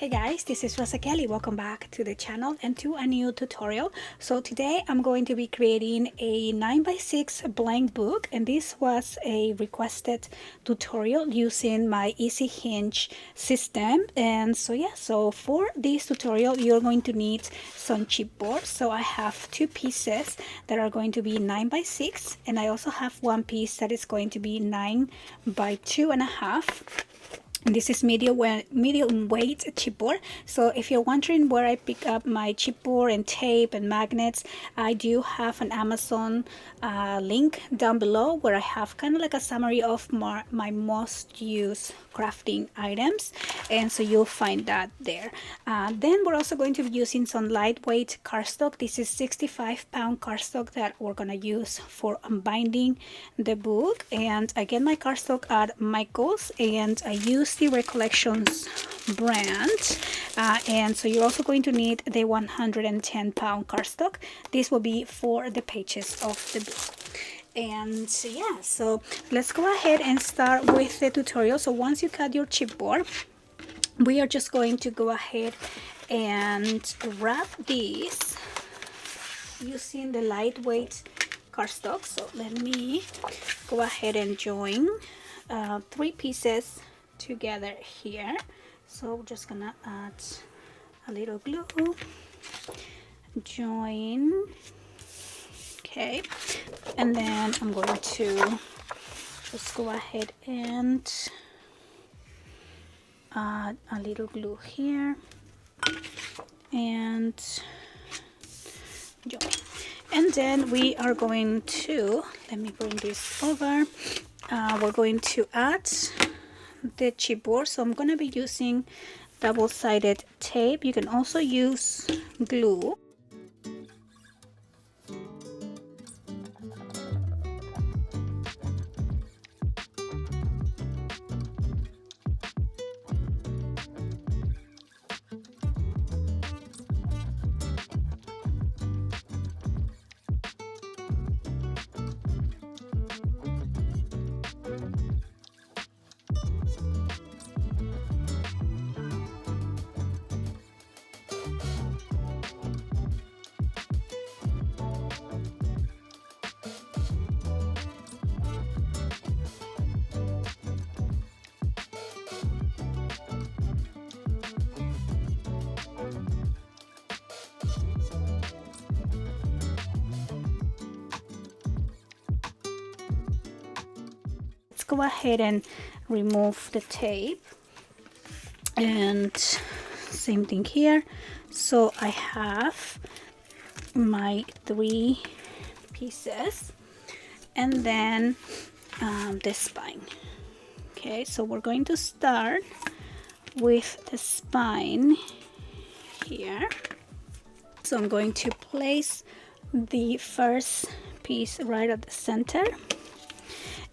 Hey guys, this is Rosa Kelly. Welcome back to the channel and to a new tutorial. So today I'm going to be creating a 9x6 blank book, and this was a requested tutorial using my Easy Hinge system. And so for this tutorial you're going to need some chipboard. So I have two pieces that are going to be 9x6, and I also have one piece that is going to be 9 by 2.5. And this is medium weight chipboard. So if you're wondering where I pick up my chipboard and tape and magnets, I do have an Amazon link down below where I have kind of like a summary of my most used crafting items, and so you'll find that there. Then we're also going to be using some lightweight cardstock. This is 65-pound cardstock that we're gonna use for unbinding the book, and I get my cardstock at Michael's, and I use the Recollections brand. And so you're also going to need the 110-pound cardstock. This will be for the pages of the book. And yeah, so let's go ahead and start with the tutorial. So once you cut your chipboard, we are just going to go ahead and wrap these using the lightweight cardstock. So let me go ahead and join 3 pieces together here. So we're just gonna add a little glue, join, okay, and then I'm going to just go ahead and add a little glue here and join. And then we are going to, let me bring this over, we're going to add the chipboard. So I'm going to be using double-sided tape. You can also use glue. Go ahead and remove the tape, and same thing here. So I have my 3 pieces, and then the spine. Okay, so we're going to start with the spine here. So I'm going to place the first piece right at the center,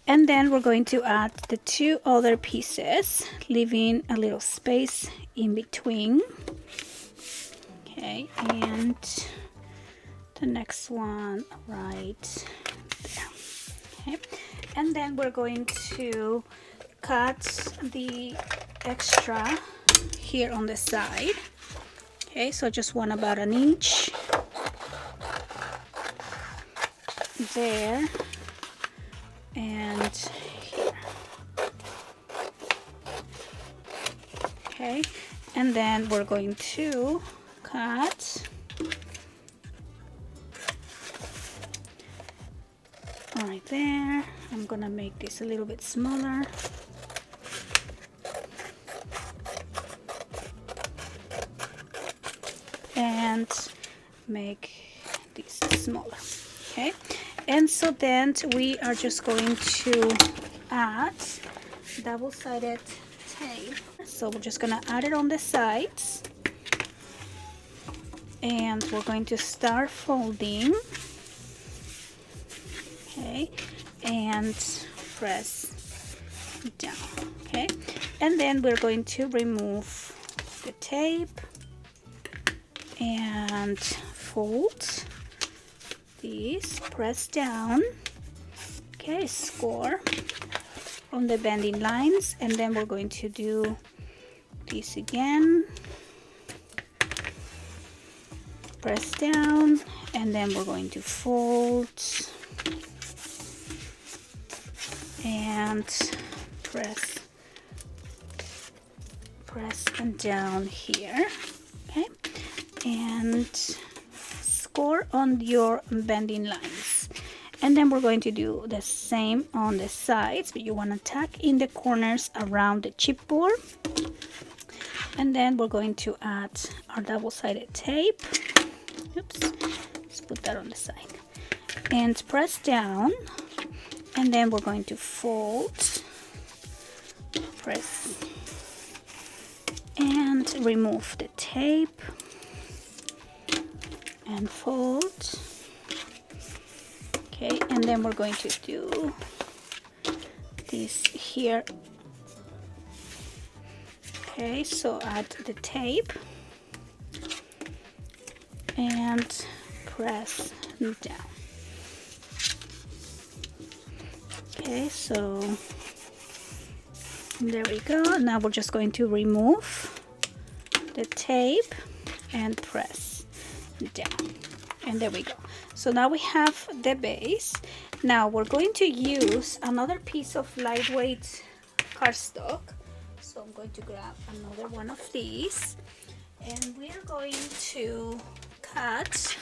and then we're going to add the 2 other pieces, leaving a little space in between. Okay, and the next one right there. Okay, and then we're going to cut the extra here on the side. Okay, so just one about 1 inch there and here. Okay, and then we're going to cut right there. I'm gonna make this a little bit smaller. And make this smaller. Okay, and so then we are just going to add double-sided tape. So we're just gonna add it on the sides, and we're going to start folding. Okay, and press down. Okay, and then we're going to remove the tape and fold these, press down, okay, score on the bending lines, and then we're going to do this again, press down, and then we're going to fold and press down here, okay, and score on your bending lines. And then we're going to do the same on the sides, but you want to tack in the corners around the chipboard. And then we're going to add our double-sided tape. Oops, let's put that on the side. And press down. And then we're going to fold, press, and remove the tape. And fold. Okay, and then we're going to do this here. Okay, so add the tape and press down. Okay, so there we go. Now we're just going to remove the tape and press down. And there we go. So now we have the base. Now we're going to use another piece of lightweight cardstock. So I'm going to grab another one of these, and we're going to cut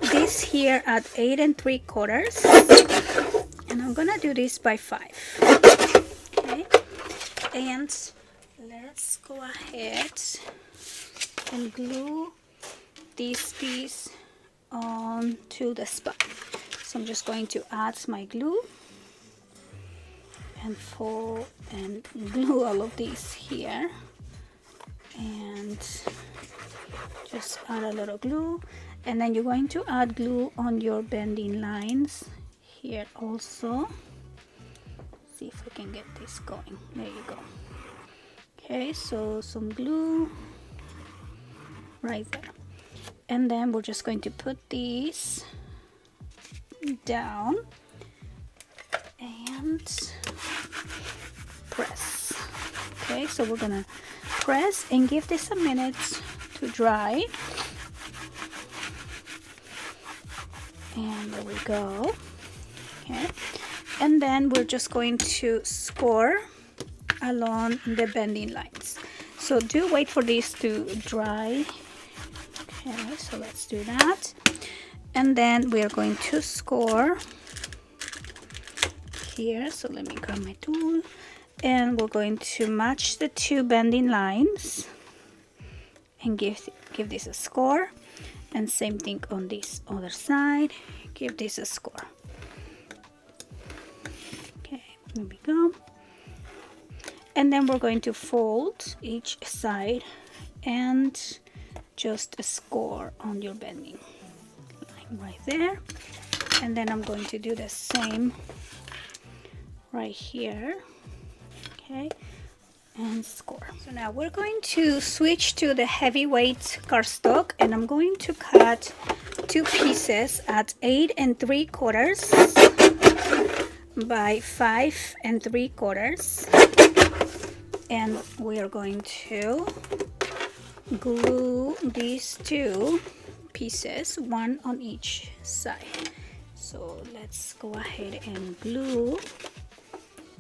this here at 8 3/4, and I'm gonna do this by 5. Okay, and let's go ahead and glue this piece onto the spot. So I'm just going to add my glue and fold and glue all of these here, and just add a little glue. And then you're going to add glue on your bending lines here also. See if we can get this going. There you go. Okay, so some glue right there. And then we're just going to put these down and press. Okay, so we're gonna press and give this a minute to dry. And there we go. Okay, and then we're just going to score along the bending lines. So do wait for this to dry. Okay, so let's do that. And then we are going to score here. So let me grab my tool, and we're going to match the two bending lines and give this a score. And same thing on this other side, give this a score. Okay, there we go. And then we're going to fold each side and just a score on your bending line right there. And then I'm going to do the same right here. Okay, and score. So now we're going to switch to the heavyweight cardstock, and I'm going to cut two pieces at 8 3/4 by 5 3/4, and we are going to glue these two pieces, one on each side. So let's go ahead and glue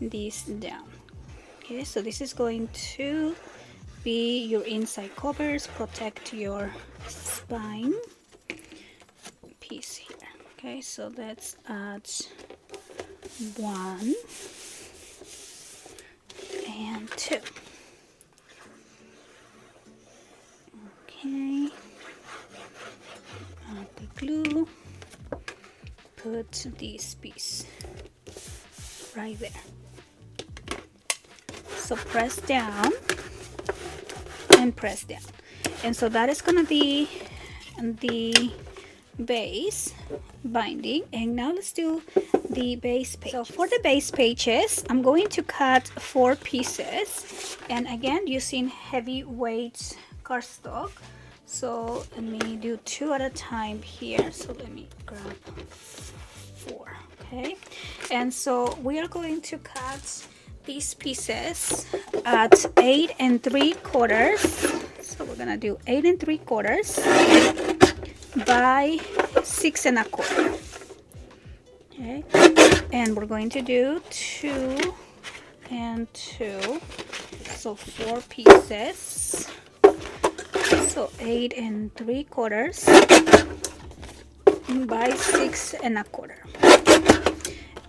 this down. Okay, so this is going to be your inside covers, protect your spine piece here. Okay, so let's add 1 and 2. Okay, add the glue, put this piece right there. So press down and press down, and so that is going to be the base binding. And now let's do the base page. So for the base pages, I'm going to cut 4 pieces, and again using heavyweight cardstock. So let me do 2 at a time here. So let me grab 4. Okay, and so we are going to cut these pieces at 8 3/4. So we're we're gonna do 8 3/4 by 6 1/4. Okay, and we're going to do 2 and 2, so 4 pieces, so 8 3/4 by 6 1/4.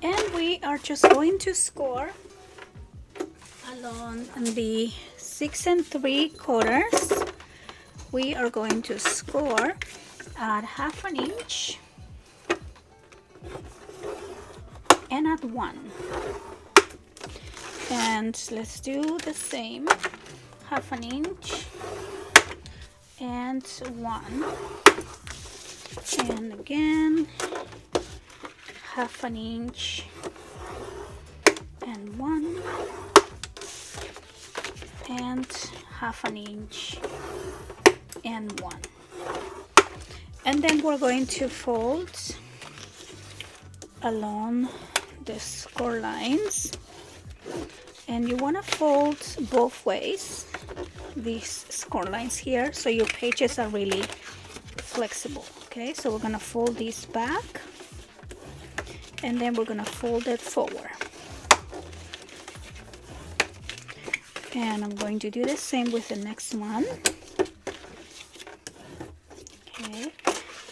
And we are just going to score along the 6 3/4. We are going to score at 1/2 inch and at 1. And let's do the same, 1/2 inch and 1, and again 1/2 inch and 1, and 1/2 inch and 1. And then we're going to fold along the score lines, and you want to fold both ways, these score lines here, so your pages are really flexible. Okay, so we're gonna fold these back, and then we're gonna fold it forward. And I'm going to do the same with the next one. Okay,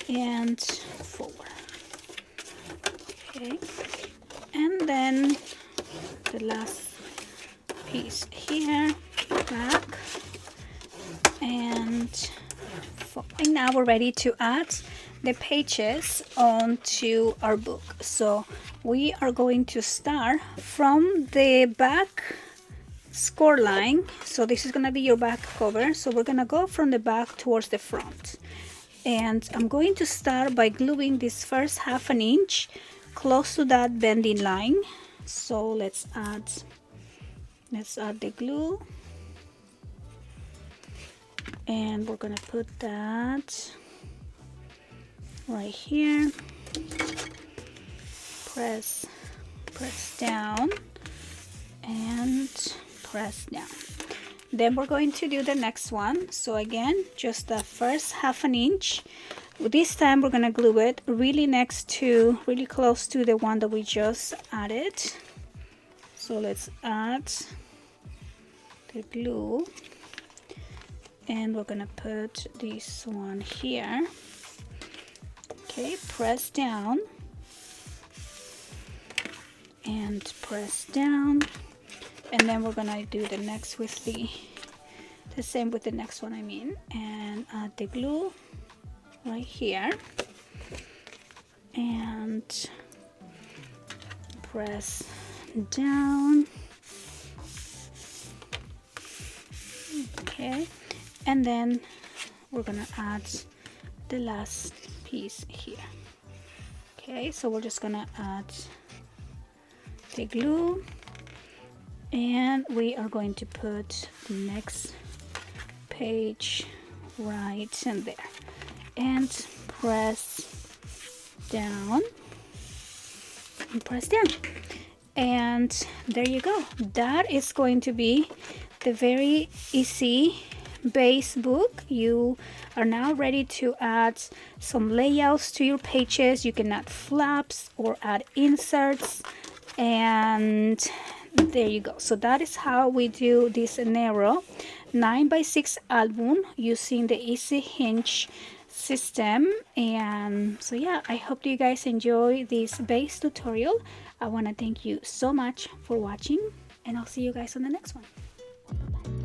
and forward. Okay, and then the last piece here, back, and forward. And now we're ready to add the pages onto our book. So we are going to start from the back score line. So this is going to be your back cover, so we're going to go from the back towards the front, and I'm going to start by gluing this first 1/2 inch close to that bending line. So let's add the glue, and we're going to put that right here. Press down and press down. Then we're going to do the next one. So again, just the first 1/2 inch. This time we're going to glue it really close to the one that we just added. So let's add the glue, and we're going to put this one here. Okay, press down and press down, and then we're gonna do the next with the same with the next one, and add the glue right here, and press down. Okay, and then we're gonna add the last piece here. Okay, so we're just gonna add the glue, and we are going to put the next page right in there, and press down and press down, and there you go. That is going to be the very easy base book. You are now ready to add some layouts to your pages. You can add flaps or add inserts, and there you go. So that is how we do this narrow 9x6 album using the easy hinge system. And so yeah, I hope you guys enjoy this base tutorial. I want to thank you so much for watching, and I'll see you guys on the next one. Bye-bye.